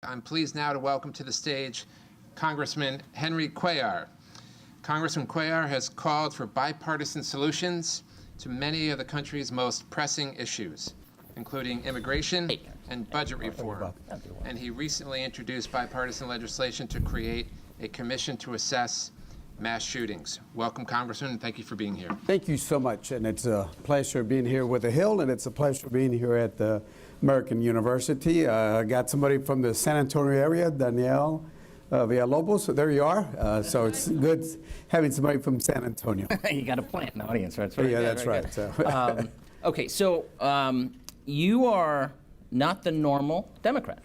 I'm pleased now to welcome to the stage Congressman Henry Cuellar. Congressman Cuellar has called for bipartisan solutions to many of the country's most pressing issues, including immigration and budget reform. And he recently introduced bipartisan legislation to create a commission to assess mass shootings. Welcome, Congressman, and thank you for being here. Thank you so much, and it's a pleasure being here with the Hill, and it's a pleasure being here at the American University. I got somebody from the San Antonio area, Danielle Villalobos, so there you are. So it's good having somebody from San Antonio. You got a plant in the audience, right? Very yeah, good, that's very right. good. Okay, so you are not the normal Democrat.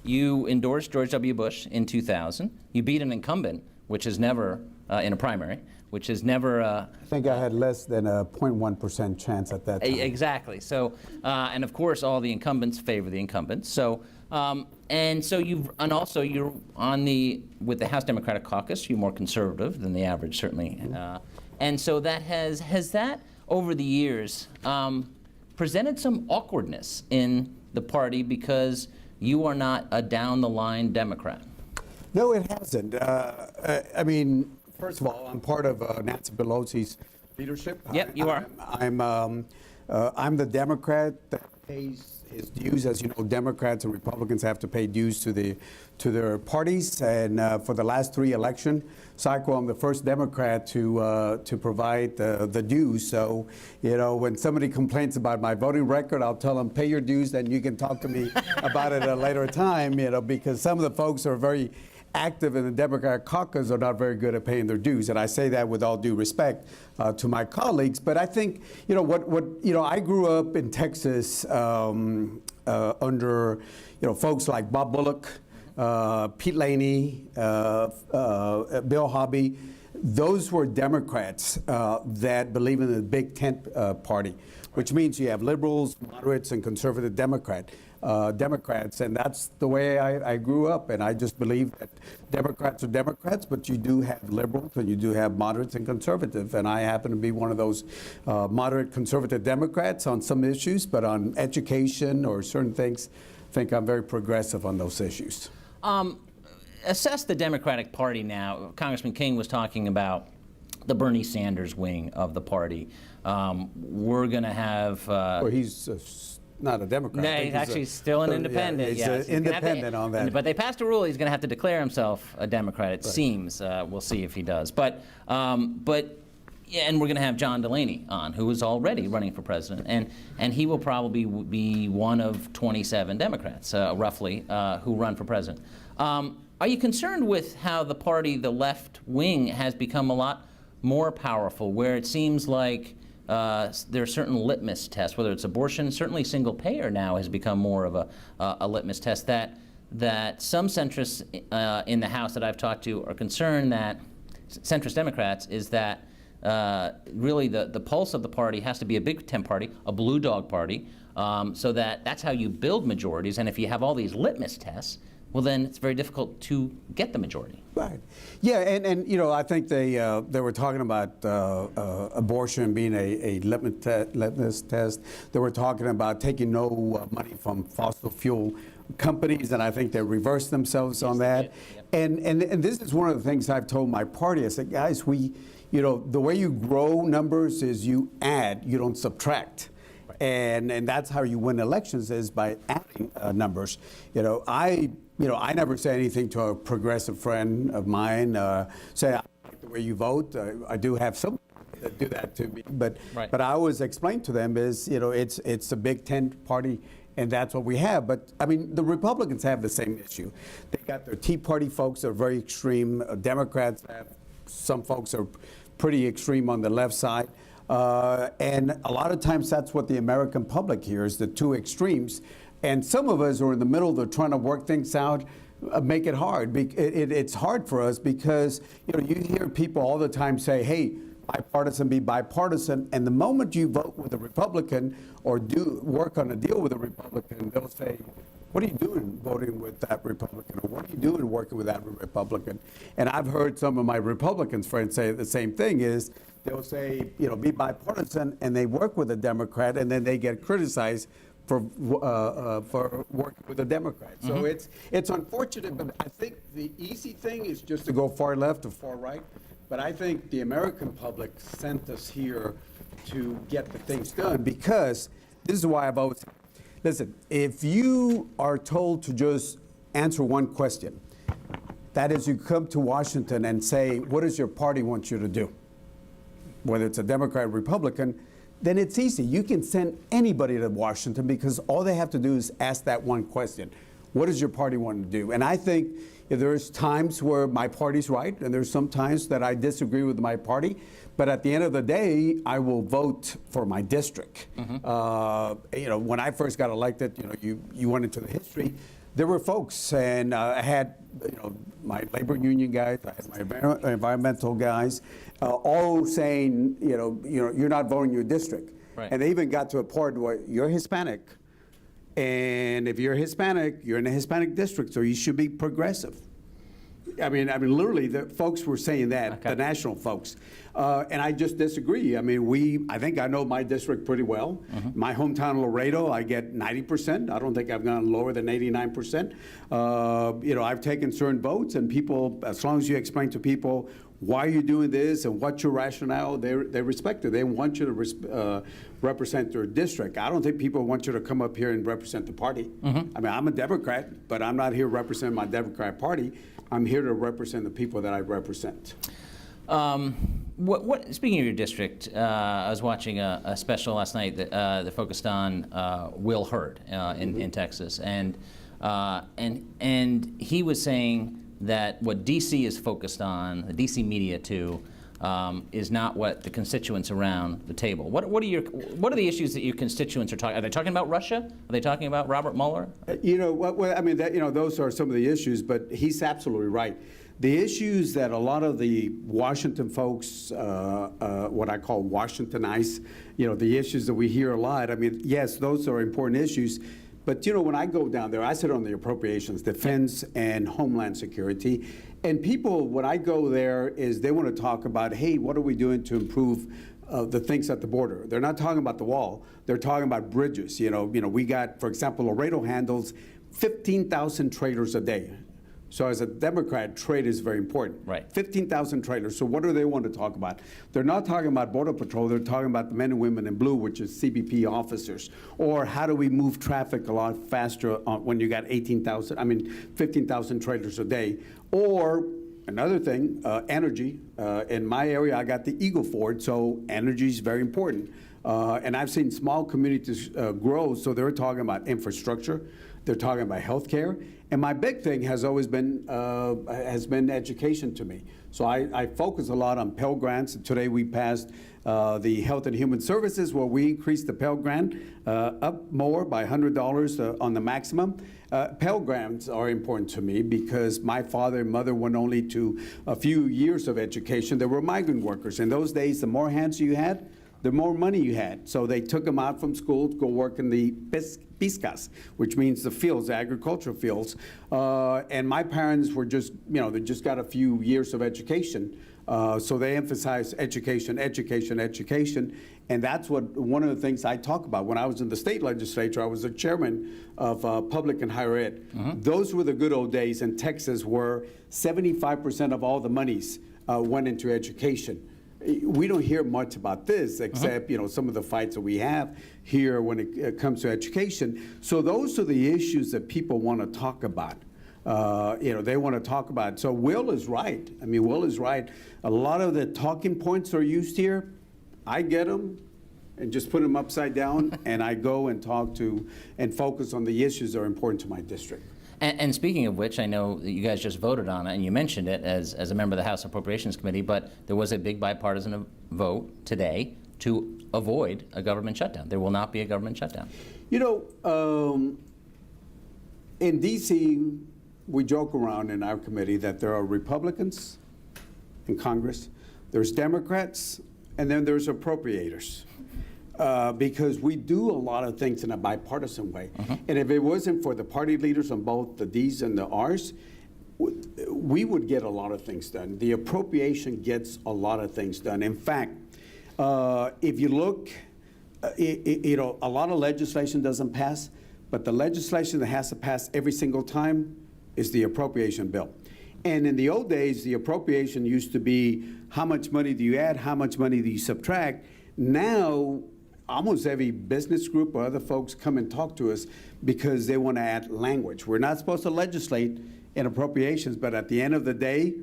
You endorsed George W. Bush in 2000. You beat an incumbent, which is never, in a primary, which is never... I think I had less than a 0.1% chance at that time. Exactly. So, and of course, all the incumbents favor the incumbents. So, and also you're on with the House Democratic Caucus, you're more conservative than the average, certainly. And so that has that, over the years, presented some awkwardness in the party because you are not a down-the-line Democrat. No, it hasn't. I mean, first of all, I'm part of Nancy Pelosi's leadership. Yep, you are. I'm the Democrat that pays his dues. As you know, Democrats and Republicans have to pay dues to their parties. And for the last 3 election cycle, I'm the first Democrat to provide the dues. So, you know, when somebody complains about my voting record, I'll tell them, pay your dues, then you can talk to me about it at a later time. You know, because some of the folks are very active in the Democratic caucus are not very good at paying their dues, and I say that with all due respect to my colleagues. But I think, you know, I grew up in Texas under, folks like Bob Bullock, Pete Laney, Bill Hobby. Those were Democrats that believe in the Big Tent Party, which means you have liberals, moderates, and conservative Democrats, and that's the way I grew up. And I just believe that Democrats are Democrats, but you do have liberals and you do have moderates and conservative. And I happen to be one of those moderate conservative Democrats on some issues, but on education or certain things, I think I'm very progressive on those issues. Assess the Democratic Party now. Congressman King was talking about the Bernie Sanders wing of the party. We're going to have... well, he's not a Democrat. No, he's actually still an independent. Yeah, he's independent on that. But they passed a rule he's going to have to declare himself a Democrat, it seems. We'll see if he does. But yeah, and we're going to have John Delaney on, who is already running for president. And he will probably be one of 27 Democrats, roughly, who run for president. Are you concerned with how the party, the left wing, has become a lot more powerful, where it seems like there are certain litmus tests, whether it's abortion, certainly single payer now has become more of a litmus test, that some centrists in the House that I've talked to are concerned that, centrist Democrats, is that really the pulse of the party has to be a big tent party, a blue dog party, so that's how you build majorities. And if you have all these litmus tests, well, then it's very difficult to get the majority. Right. Yeah, and I think they were talking about abortion being a litmus test. They were talking about taking no money from fossil fuel companies, and I think they reversed themselves on that. Yep. And this is one of the things I've told my party. I said, guys, the way you grow numbers is you add, you don't subtract. Right. And that's how you win elections, is by adding numbers. I never say anything to a progressive friend of mine, say, I like the way you vote. I do have some that do that to me. But I always explain to them is, it's a big tent party, and that's what we have. But, I mean, the Republicans have the same issue. They got their Tea Party folks that are very extreme. Democrats have some folks are pretty extreme on the left side. And a lot of times that's what the American public hears, the two extremes. And some of us are in the middle, they're trying to work things out, make it hard. It's hard for us because, you hear people all the time say, hey, bipartisan, be bipartisan. And the moment you vote with a Republican or do work on a deal with a Republican, they'll say, what are you doing voting with that Republican? Or what are you doing working with that Republican? And I've heard some of my Republican friends say the same thing is, they'll say, be bipartisan, and they work with a Democrat, and then they get criticized for working with the Democrats. So it's unfortunate, but I think the easy thing is just to go far left or far right. But I think the American public sent us here to get the things done, because this is why I've always, listen, if you are told to just answer one question, that is, you come to Washington and say, what does your party want you to do? Whether it's a Democrat or Republican, then it's easy. You can send anybody to Washington, because all they have to do is ask that one question. What does your party want to do? And I think there's times where my party's right, and there's some times that I disagree with my party. But at the end of the day, I will vote for my district. When I first got elected, you went into the history. There were folks, and I had my labor union guys, I had my environmental guys, all saying, you're not voting your district. Right. And they even got to a point where you're Hispanic, and if you're Hispanic, you're in a Hispanic district, so you should be progressive. I mean, literally, the folks were saying that, Okay. the national folks, and I just disagree. I mean, I think I know my district pretty well. My hometown, Laredo, I get 90%. I don't think I've gone lower than 89%. I've taken certain votes, and people, as long as you explain to people why you're doing this and what's your rationale, they respect it. They want you to represent their district. I don't think people want you to come up here and represent the party. I mean, I'm a Democrat, but I'm not here representing my Democrat Party. I'm here to represent the people that I represent. Speaking of your district, I was watching a special last night that focused on Will Hurd in Texas, and he was saying that what D.C. is focused on, the D.C. media too, is not what the constituents around the table. What are the issues that your constituents are talking? Are they talking about Russia? Are they talking about Robert Mueller? Those are some of the issues, but he's absolutely right. The issues that a lot of the Washington folks, what I call Washingtonize, the issues that we hear a lot. I mean, yes, those are important issues. But, when I go down there, I sit on the appropriations, defense and homeland security. And people, when I go there, is they want to talk about, hey, what are we doing to improve the things at the border? They're not talking about the wall. They're talking about bridges. We got, for example, Laredo handles 15,000 trailers a day. So as a Democrat, trade is very important. Right. 15,000 trailers. So what do they want to talk about? They're not talking about Border Patrol. They're talking about the men and women in blue, which is CBP officers. Or how do we move traffic a lot faster when you got 15,000 trailers a day? Or another thing, energy. In my area, I got the Eagle Ford, so energy is very important. And I've seen small communities grow, so they're talking about infrastructure. They're talking about healthcare. And my big thing has always been education to me. So I focus a lot on Pell Grants. Today we passed the Health and Human Services, where we increased the Pell Grant up more by $100 on the maximum. Pell Grants are important to me because my father and mother went only to a few years of education. They were migrant workers. In those days, the more hands you had, the more money you had. So they took them out from school to go work in the piscas, which means the fields, the agricultural fields. And my parents were just, they just got a few years of education. So they emphasize education, education, education. And that's one of the things I talk about. When I was in the state legislature, I was the chairman of public and higher ed. Those were the good old days in Texas, where 75% of all the monies went into education. We don't hear much about this, except some of the fights that we have here when it comes to education. So those are the issues that people want to talk about. They want to talk about. So Will is right. I mean, Will is right. A lot of the talking points are used here. I get them and just put them upside down, and I go and talk to and focus on the issues that are important to my district. And speaking of which, I know that you guys just voted on it, and you mentioned it as a member of the House Appropriations Committee, but there was a big bipartisan vote today to avoid a government shutdown. There will not be a government shutdown. In D.C., we joke around in our committee that there are Republicans in Congress, there's Democrats, and then there's appropriators. Because we do a lot of things in a bipartisan way. And if it wasn't for the party leaders on both the D's and the R's, we would get a lot of things done. The appropriation gets a lot of things done. In fact, if you look, you know, a lot of legislation doesn't pass, but the legislation that has to pass every single time is the appropriation bill. And in the old days, the appropriation used to be how much money do you add, how much money do you subtract. Now, almost every business group or other folks come and talk to us because they want to add language. We're not supposed to legislate in appropriations, but at the end of the day,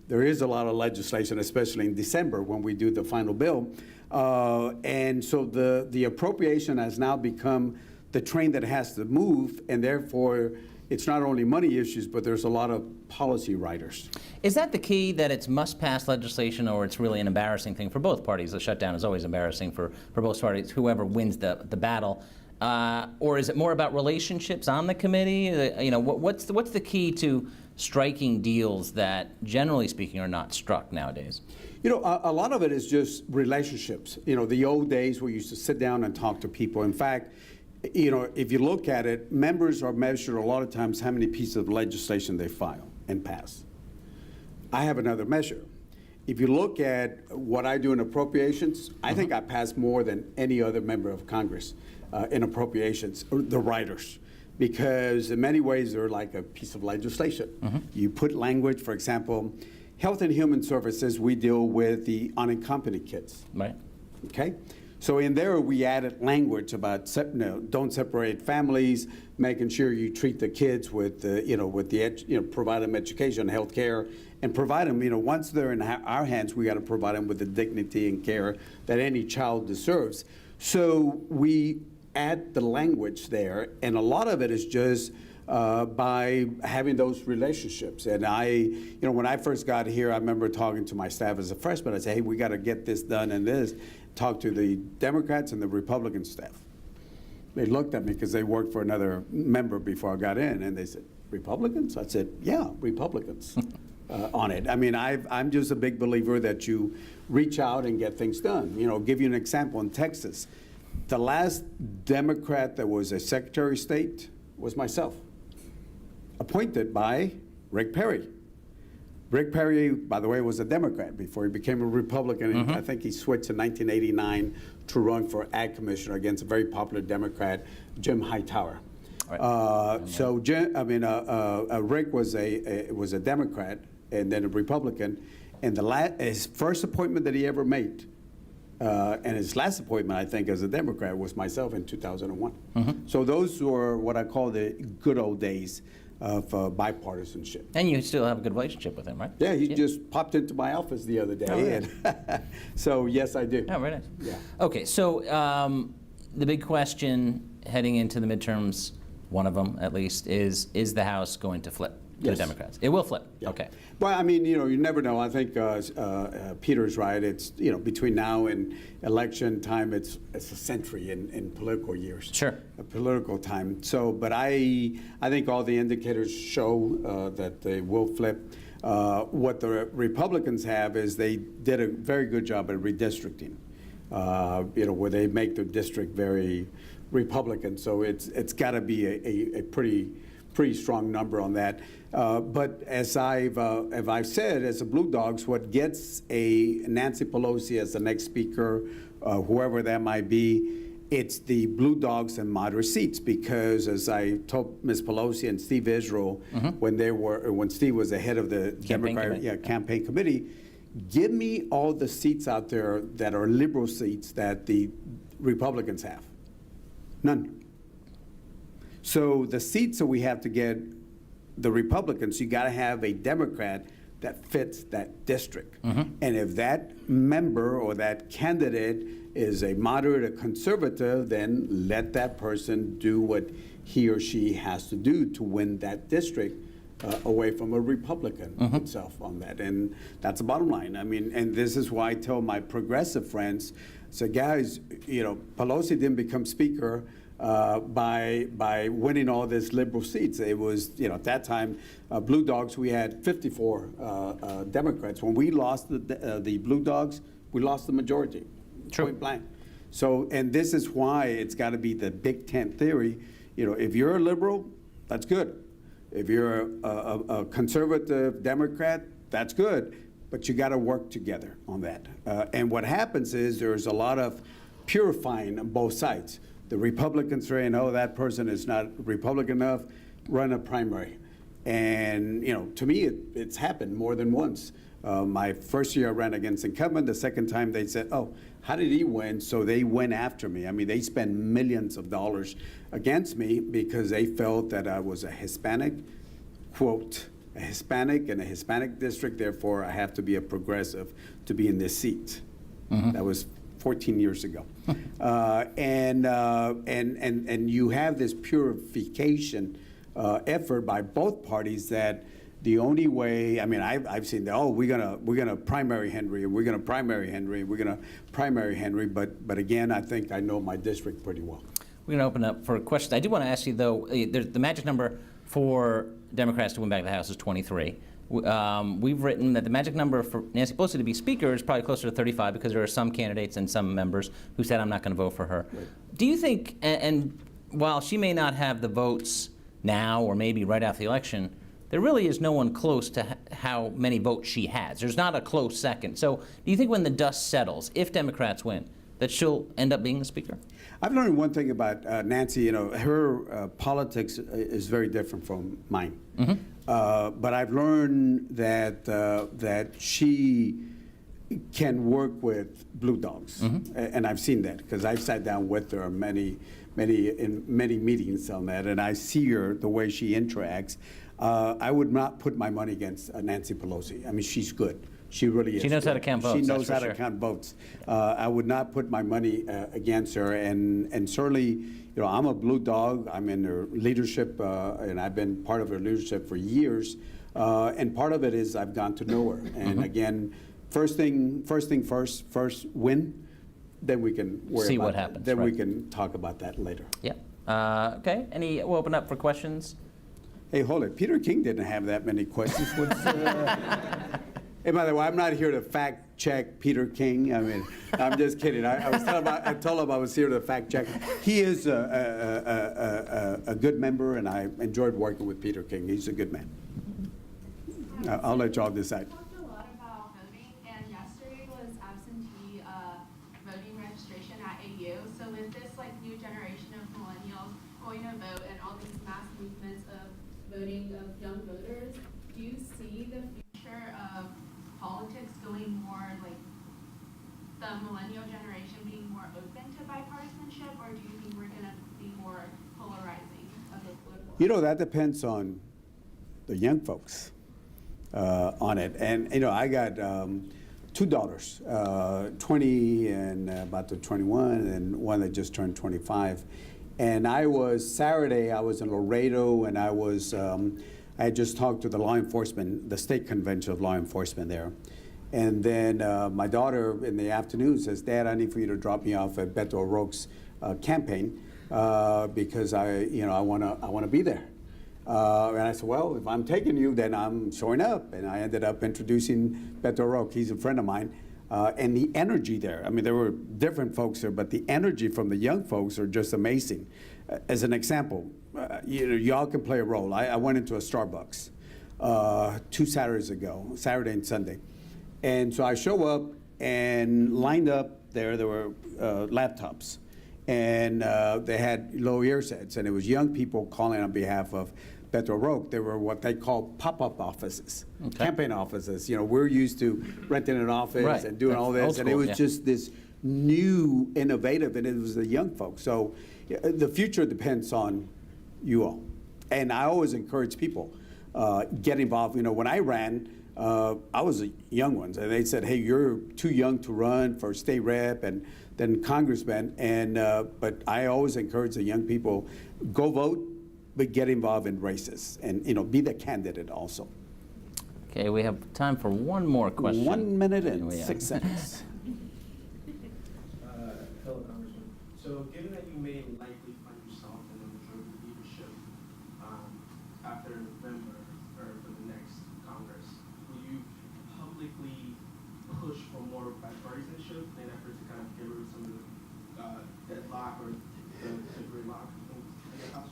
there is a lot of legislation, especially in December when we do the final bill. And so the appropriation has now become the train that has to move, and therefore it's not only money issues, but there's a lot of policy writers. Is that the key, that it's must-pass legislation, or it's really an embarrassing thing for both parties? The shutdown is always embarrassing for both parties, whoever wins the battle. Or is it more about relationships on the committee? You know, what's the key to striking deals that, generally speaking, are not struck nowadays? You know, a lot of it is just relationships. You know, the old days we used to sit down and talk to people. In fact, you know, if you look at it, members are measured a lot of times how many pieces of legislation they file and pass. I have another measure. If you look at what I do in appropriations, I think I pass more than any other member of Congress in appropriations, or the writers, because in many ways they're like a piece of legislation. You put language, for example, Health and Human Services, we deal with the unaccompanied kids. Right. Okay? So in there, we added language about don't separate families, making sure you treat the kids with, provide them education, health care, and provide them, once they're in our hands, we got to provide them with the dignity and care that any child deserves. So we add the language there, and a lot of it is just by having those relationships. And when I first got here, I remember talking to my staff as a freshman. I said, hey, we got to get this done and this. Talk to the Democrats and the Republican staff. They looked at me because they worked for another member before I got in, and they said, Republicans? I said, yeah, Republicans on it. I mean, I'm just a big believer that you reach out and get things done. Give you an example. In Texas, the last Democrat that was a Secretary of State was myself, appointed by Rick Perry. Rick Perry, by the way, was a Democrat before he became a Republican. I think he switched in 1989 to run for Ag Commissioner against a very popular Democrat, Jim Hightower. Right. Rick was a Democrat and then a Republican, and his first appointment that he ever made, and his last appointment, I think, as a Democrat, was myself in 2001. So those were what I call the good old days of bipartisanship. And you still have a good relationship with him, right? Yeah, he just popped into my office the other day. Oh, really? And so, yes, I do. Oh, very nice. Yeah. Okay, so the big question heading into the midterms, one of them at least, is the House going to flip to the Democrats? It will flip. Yeah. Okay. Well, I mean, you never know. I think Peter's right. It's, between now and election time, it's a century in political years. Sure. A political time. So, but I think all the indicators show that they will flip. What the Republicans have is they did a very good job at redistricting, where they make their district very Republican. So it's got to be a pretty strong number on that. But as I've said, as the Blue Dogs, what gets a Nancy Pelosi as the next speaker, whoever that might be, it's the Blue Dogs and moderate seats. Because as I told Ms. Pelosi and Steve Israel when Steve was the head of the Democratic campaign committee, give me all the seats out there that are liberal seats that the Republicans have. None. So the seats that we have to get the Republicans, you got to have a Democrat that fits that district. And if that member or that candidate is a moderate or conservative, then let that person do what he or she has to do to win that district away from a Republican itself on that. And that's the bottom line. I mean, and this is why I tell my progressive friends, so guys, Pelosi didn't become speaker by winning all these liberal seats. It was, at that time, Blue Dogs, we had 54 Democrats. When we lost the Blue Dogs, we lost the majority, point blank. So, and this is why it's got to be the Big Tent theory. If you're a liberal, that's good. If you're a conservative Democrat, that's good. But you got to work together on that. And what happens is there's a lot of purifying on both sides. The Republicans saying, oh, that person is not Republican enough, run a primary. And, to me, it's happened more than once. My first year I ran against incumbent. The second time they said, oh, how did he win? So they went after me. I mean, they spent millions of dollars against me because they felt that I was a Hispanic, quote, a Hispanic in a Hispanic district, therefore I have to be a progressive to be in this seat. That was 14 years ago. And you have this purification effort by both parties that the only way, I mean, I've seen that, oh, we're gonna primary Henry, and we're gonna primary Henry, we're gonna primary Henry, but again, I think I know my district pretty well. We're going to open up for questions. I do want to ask you, though, the magic number for Democrats to win back the House is 23. We've written that the magic number for Nancy Pelosi to be Speaker is probably closer to 35 because there are some candidates and some members who said, I'm not going to vote for her. Right. Do you think, and while she may not have the votes now or maybe right after the election, there really is no one close to how many votes she has. There's not a close second. So do you think when the dust settles, if Democrats win, that she'll end up being the Speaker? I've learned one thing about Nancy. Her politics is very different from mine. But I've learned that she can work with blue dogs, and I've seen that because I've sat down with her in many meetings on that, and I see her the way she interacts. I would not put my money against Nancy Pelosi. I mean, she's good. She really is. She knows how to count votes. She knows how to count votes. I would not put my money against her, and certainly, I'm a blue dog. I'm in her leadership, and I've been part of her leadership for years. And part of it is I've gone to know her. And again, first thing first, win. Then we can worry see about what happens. Then right. we can talk about that later. Yeah. Okay. We'll open up for questions. Hey, hold it. Peter King didn't have that many questions. Hey, by the way, I'm not here to fact check Peter King. I mean, I'm just kidding. I told him I was here to fact check. He is a good member, and I enjoyed working with Peter King. He's a good man. I'll let y'all decide. We talked a lot about voting, and yesterday was absentee voting registration at AU. So with this new generation of millennials going to vote and all these mass movements of voting of young voters, do you see the future of politics going more like the millennial generation being more open to bipartisanship, or do you think we're going to be more polarizing of the political? That depends on the young folks on it. And, I got two daughters, 20 and about to 21, and one that just turned 25. And Saturday, I was in Laredo, and I had just talked to the law enforcement, the state convention of law enforcement there. And then my daughter in the afternoon says, Dad, I need for you to drop me off at Beto O'Rourke's campaign because I want to be there. And I said, well, if I'm taking you, then I'm showing up. And I ended up introducing Beto O'Rourke. He's a friend of mine. And the energy there, I mean, there were different folks there, but the energy from the young folks are just amazing. As an example, y'all can play a role. I went into a Starbucks 2 Saturdays ago, Saturday and Sunday. And so I show up and lined up there were laptops. And they had low ear sets, and it was young people calling on behalf of Beto O'Rourke. They were what they call pop-up offices, campaign offices. We're used to renting an office and doing all this, and it was just this new, innovative, and it was the young folks. So the future depends on you all. And I always encourage people, get involved. When I ran, I was a young one, and they said, hey, you're too young to run for state rep and then congressman. And but I always encourage the young people, go vote, but get involved in races and be the candidate also. Okay, we have time for one more question. 1 minute and 6 seconds. Hello, Congressman. So given that you may likely find yourself in a majority leadership after November or for the next Congress, will you publicly push for more bipartisanship in an effort to kind of get rid of some of the deadlock or the gridlock in the House?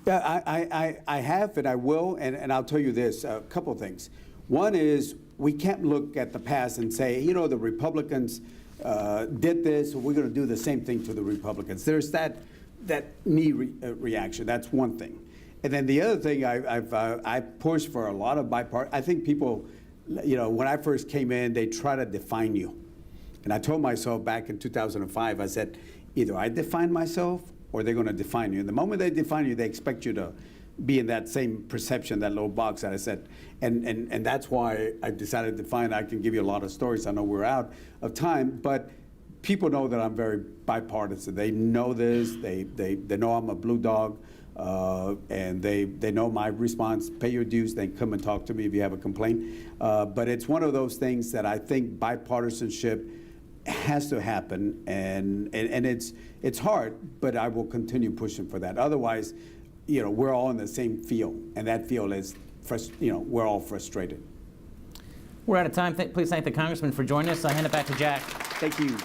Yeah, I have and I will, and I'll tell you this, a couple of things. One is we can't look at the past and say, the Republicans, did this, we're going to do the same thing to the Republicans. There's that knee reaction. That's one thing. And then the other thing, I pushed for a lot of bipartisan. I think people, when I first came in, they try to define you. And I told myself back in 2005, I said, either I define myself or they're going to define you. And the moment they define you, they expect you to be in that same perception, that little box that I said. And that's why I decided to define. I can give you a lot of stories. I know we're out of time, but people know that I'm very bipartisan. They know this. They know I'm a blue dog. And they know my response: pay your dues, then come and talk to me if you have a complaint. But it's one of those things that I think bipartisanship has to happen, and it's hard, but I will continue pushing for that. Otherwise, we're all in the same field, and that field is, we're all frustrated. We're out of time. Please thank the Congressman for joining us. I hand it back to Jack. Thank you.